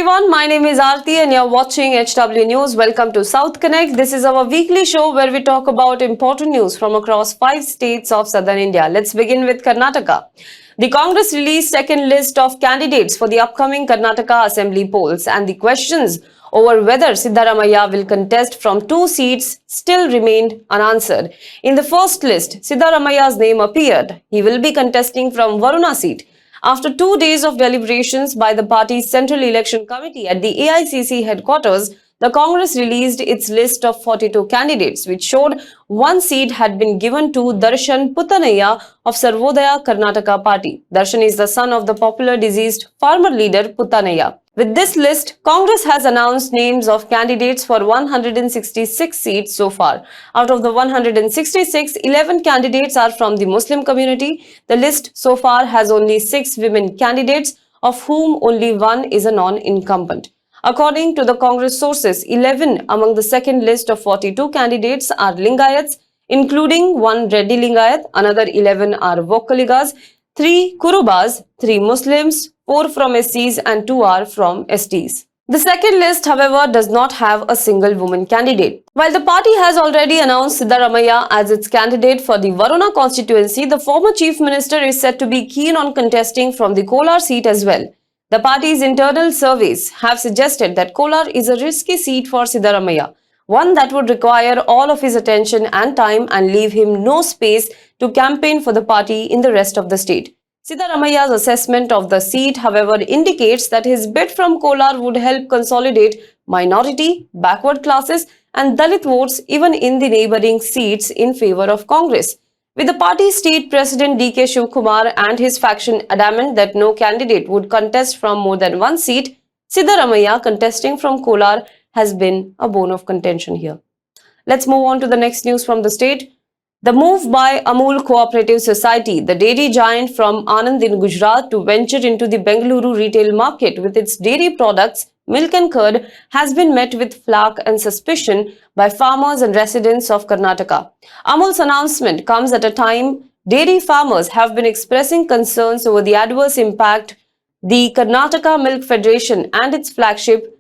everyone, my name is Aarti and you're watching HW News. Welcome to South Connect. This is our weekly show where we talk about important news from across 5 states of southern India. Let's begin with Karnataka. The Congress released second list of candidates for the upcoming Karnataka Assembly polls, and the questions over whether Siddaramaiah will contest from 2 seats still remained unanswered. In the first list, Siddaramaiah's name appeared. He will be contesting from Varuna seat. After 2 days of deliberations by the party's Central Election Committee at the AICC headquarters, the Congress released its list of 42 candidates, which showed 1 seat had been given to Darshan Puttanaya of Sarvodaya Karnataka Party. Darshan is the son of the popular deceased farmer leader Puttanaya. With this list, Congress has announced names of candidates for 166 seats so far. Out of the 166, 11 candidates are from the Muslim community. The list so far has only 6 women candidates, of whom only 1 is a non-incumbent. According to the Congress sources, 11 among the second list of 42 candidates are Lingayats, including 1 Reddy Lingayat, another 11 are Vokkaligas, 3 Kurubas, 3 Muslims, 4 from SCs and 2 are from STs. The second list, however, does not have a single woman candidate. While the party has already announced Siddaramaiah as its candidate for the Varuna constituency, the former chief minister is said to be keen on contesting from the Kolar seat as well. The party's internal surveys have suggested that Kolar is a risky seat for Siddaramaiah, one that would require all of his attention and time and leave him no space to campaign for the party in the rest of the state. Siddaramaiah's assessment of the seat, however, indicates that his bid from Kolar would help consolidate minority, backward classes and Dalit votes even in the neighbouring seats in favour of Congress. With the party's state president D.K. Shivkumar and his faction adamant that no candidate would contest from more than 1 seat, Siddaramaiah contesting from Kolar has been a bone of contention here. Let's move on to the next news from the state. The move by Amul Cooperative Society, the dairy giant from Anand in Gujarat, to venture into the Bengaluru retail market with its dairy products, milk and curd, has been met with flak and suspicion by farmers and residents of Karnataka. Amul's announcement comes at a time dairy farmers have been expressing concerns over the adverse impact the Karnataka Milk Federation and its flagship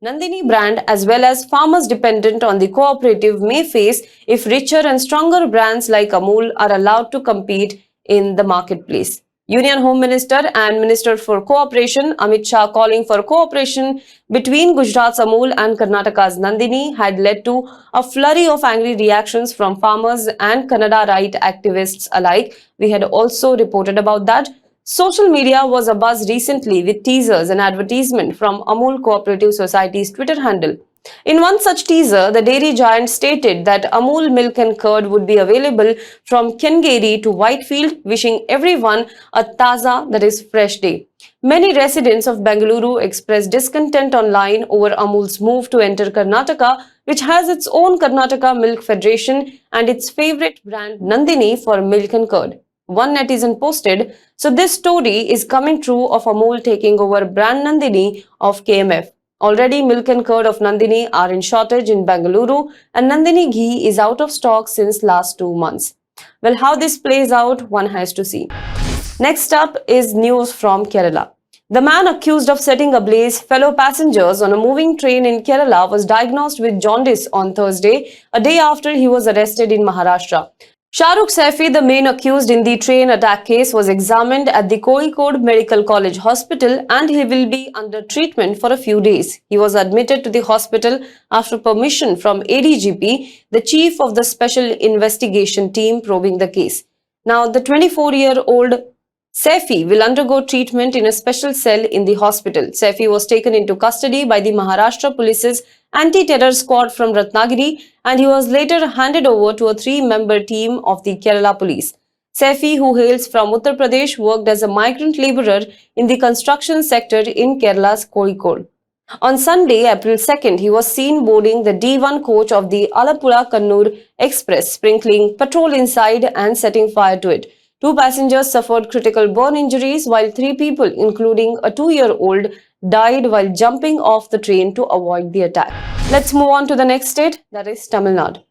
Nandini brand, as well as farmers dependent on the cooperative, may face if richer and stronger brands like Amul are allowed to compete in the marketplace. Union Home Minister and Minister for Cooperation Amit Shah calling for cooperation between Gujarat's Amul and Karnataka's Nandini had led to a flurry of angry reactions from farmers and Kannada right activists alike. We had also reported about that. Social media was abuzz recently with teasers and advertisement from Amul Cooperative Society's Twitter handle. In one such teaser, the dairy giant stated that Amul milk and curd would be available from Kengeri to Whitefield, wishing everyone a Taaza, that is fresh day. Many residents of Bengaluru expressed discontent online over Amul's move to enter Karnataka, which has its own Karnataka Milk Federation and its favorite brand Nandini for milk and curd. One netizen posted, "So this story is coming true of Amul taking over brand Nandini of KMF. Already milk and curd of Nandini are in shortage in Bengaluru and Nandini Ghee is out of stock since last 2 months." Well, how this plays out, one has to see. Next up is news from Kerala. The man accused of setting ablaze fellow passengers on a moving train in Kerala was diagnosed with jaundice on Thursday, a day after he was arrested in Maharashtra. Shahrukh Saifi, the main accused in the train attack case, was examined at the Kozhikode Medical College Hospital and he will be under treatment for a few days. He was admitted to the hospital after permission from ADGP, the chief of the Special Investigation Team probing the case. Now, the 24-year-old Saifi will undergo treatment in a special cell in the hospital. Saifi was taken into custody by the Maharashtra Police's anti-terror squad from Ratnagiri and he was later handed over to a 3-member team of the Kerala police. Saifi, who hails from Uttar Pradesh, worked as a migrant labourer in the construction sector in Kerala's Kozhikode. On Sunday, April 2nd, he was seen boarding the D1 coach of the Alappuzha-Kannur Express, sprinkling petrol inside and setting fire to it. 2 passengers suffered critical burn injuries, while 3 people, including a 2-year-old, died while jumping off the train to avoid the attack. Let's move on to the next state, that is Tamil Nadu.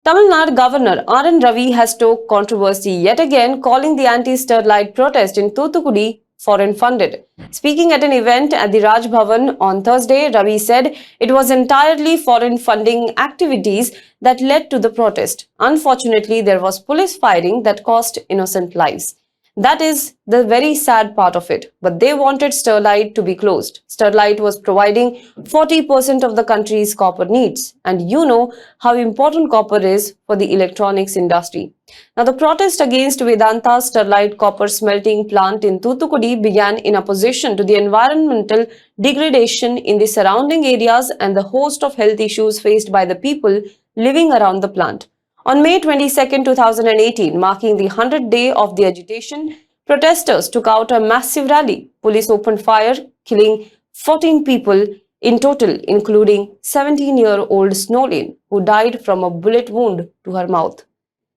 Tamil Nadu Governor Anand has stoked controversy yet again, calling the anti-Sterlite protest in Thoothukudi foreign funded. Speaking at an event at the Raj Bhavan on Thursday, Ravi said it was entirely foreign funding activities that led to the protest. Unfortunately, there was police firing that cost innocent lives. That is the very sad part of it. But they wanted Sterlite to be closed. Sterlite was providing 40% of the country's copper needs. And you know how important copper is for the electronics industry. Now, the protest against Vedanta's Sterlite copper smelting plant in Thoothukudi began in opposition to the environmental degradation in the surrounding areas and the host of health issues faced by the people living around the plant. On May 22, 2018, marking the 100th day of the agitation, protesters took out a massive rally. Police opened fire, killing 14 people in total, including 17-year-old Snowlin, who died from a bullet wound to her mouth.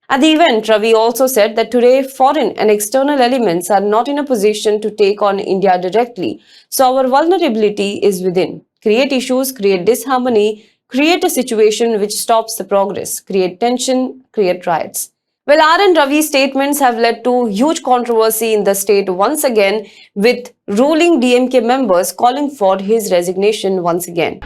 At the event, Ravi also said that today foreign and external elements are not in a position to take on India directly, so our vulnerability is within. Create issues, create disharmony, create a situation which stops the progress, create tension, create riots. Well, R and Ravi's statements have led to huge controversy in the state once again, with ruling DMK members calling for his resignation once again.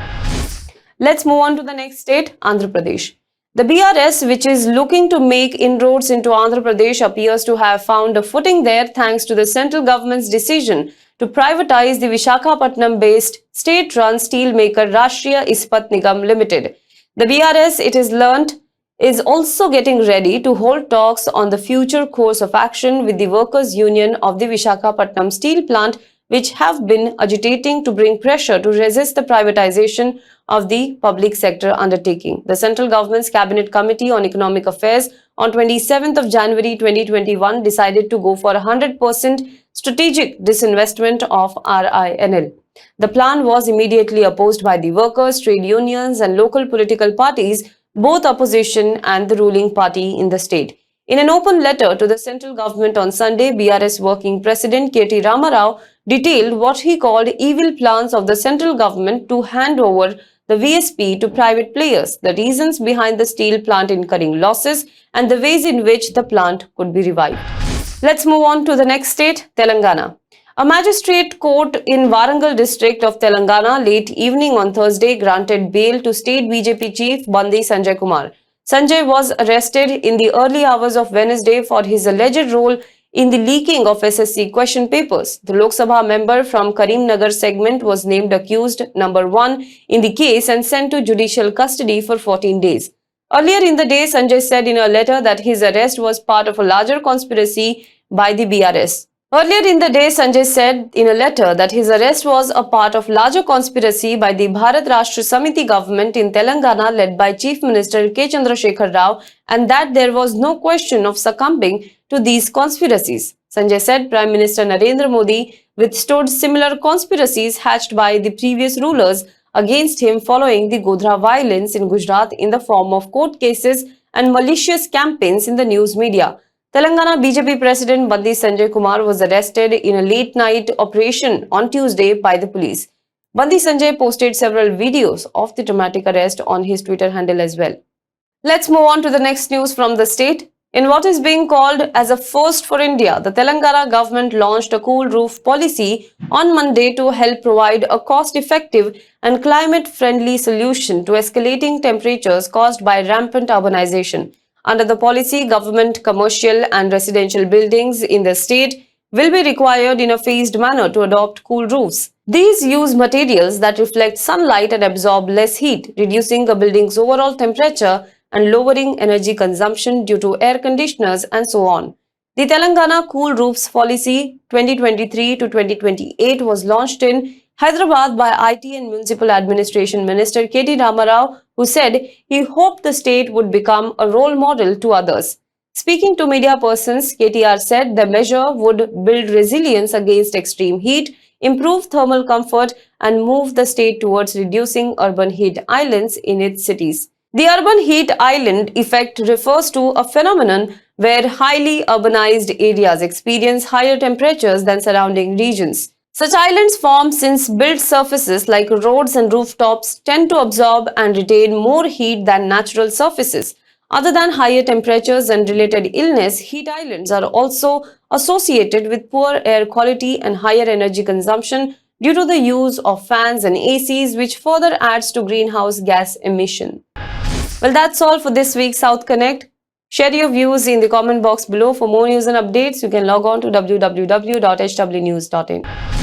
Let's move on to the next state, Andhra Pradesh. The BRS, which is looking to make inroads into Andhra Pradesh, appears to have found a footing there thanks to the central government's decision to privatize the Visakhapatnam-based state-run steelmaker Rashtriya Ispat Nigam Limited. The BRS, it is learnt, is also getting ready to hold talks on the future course of action with the Workers' Union of the Visakhapatnam steel plant, which have been agitating to bring pressure to resist the privatization of the public sector undertaking. The central government's Cabinet Committee on Economic Affairs on 27th of January 2021 decided to go for 100% strategic disinvestment of RINL. The plan was immediately opposed by the workers, trade unions and local political parties, both opposition and the ruling party in the state. In an open letter to the central government on Sunday, BRS Working President K.T. Ramarao detailed what he called evil plans of the central government to hand over the VSP to private players, the reasons behind the steel plant incurring losses, and the ways in which the plant could be revived. Let's move on to the next state, Telangana. A magistrate court in Warangal district of Telangana late evening on Thursday granted bail to state BJP chief Bandi Sanjay Kumar. Sanjay was arrested in the early hours of Wednesday for his alleged role in the leaking of SSC question papers. The Lok Sabha member from Karimnagar segment was named accused number 1 in the case and sent to judicial custody for 14 days. Earlier in the day, Sanjay said in a letter that his arrest was part of a larger conspiracy by the BRS. Earlier in the day, Sanjay said in a letter that his arrest was a part of larger conspiracy by the Bharat Rashtra Samiti government in Telangana led by Chief Minister K. Chandrasekhar Rao, and that there was no question of succumbing to these conspiracies. Sanjay said Prime Minister Narendra Modi withstood similar conspiracies hatched by the previous rulers against him following the Godhra violence in Gujarat in the form of court cases and malicious campaigns in the news media. Telangana BJP President Bandi Sanjay Kumar was arrested in a late-night operation on Tuesday by the police. Bandi Sanjay posted several videos of the dramatic arrest on his Twitter handle as well. Let's move on to the next news from the state. In what is being called as a first for India, the Telangana government launched a cool roof policy on Monday to help provide a cost-effective and climate-friendly solution to escalating temperatures caused by rampant urbanization. Under the policy, government, commercial and residential buildings in the state will be required in a phased manner to adopt cool roofs. These use materials that reflect sunlight and absorb less heat, reducing a building's overall temperature and lowering energy consumption due to air conditioners and so on. The Telangana Cool Roofs Policy 2023 to 2028 was launched in Hyderabad by IT and Municipal Administration Minister K.T. Ramarao, who said he hoped the state would become a role model to others. Speaking to media persons, KTR said the measure would build resilience against extreme heat, improve thermal comfort, and move the state towards reducing urban heat islands in its cities. The urban heat island effect refers to a phenomenon where highly urbanized areas experience higher temperatures than surrounding regions. Such islands form since built surfaces like roads and rooftops tend to absorb and retain more heat than natural surfaces. Other than higher temperatures and related illness, heat islands are also associated with poor air quality and higher energy consumption due to the use of fans and ACs, which further adds to greenhouse gas emission. Well, that's all for this week's South Connect. Share your views in the comment box below. For more news and updates, you can log on to www.hwnews.in.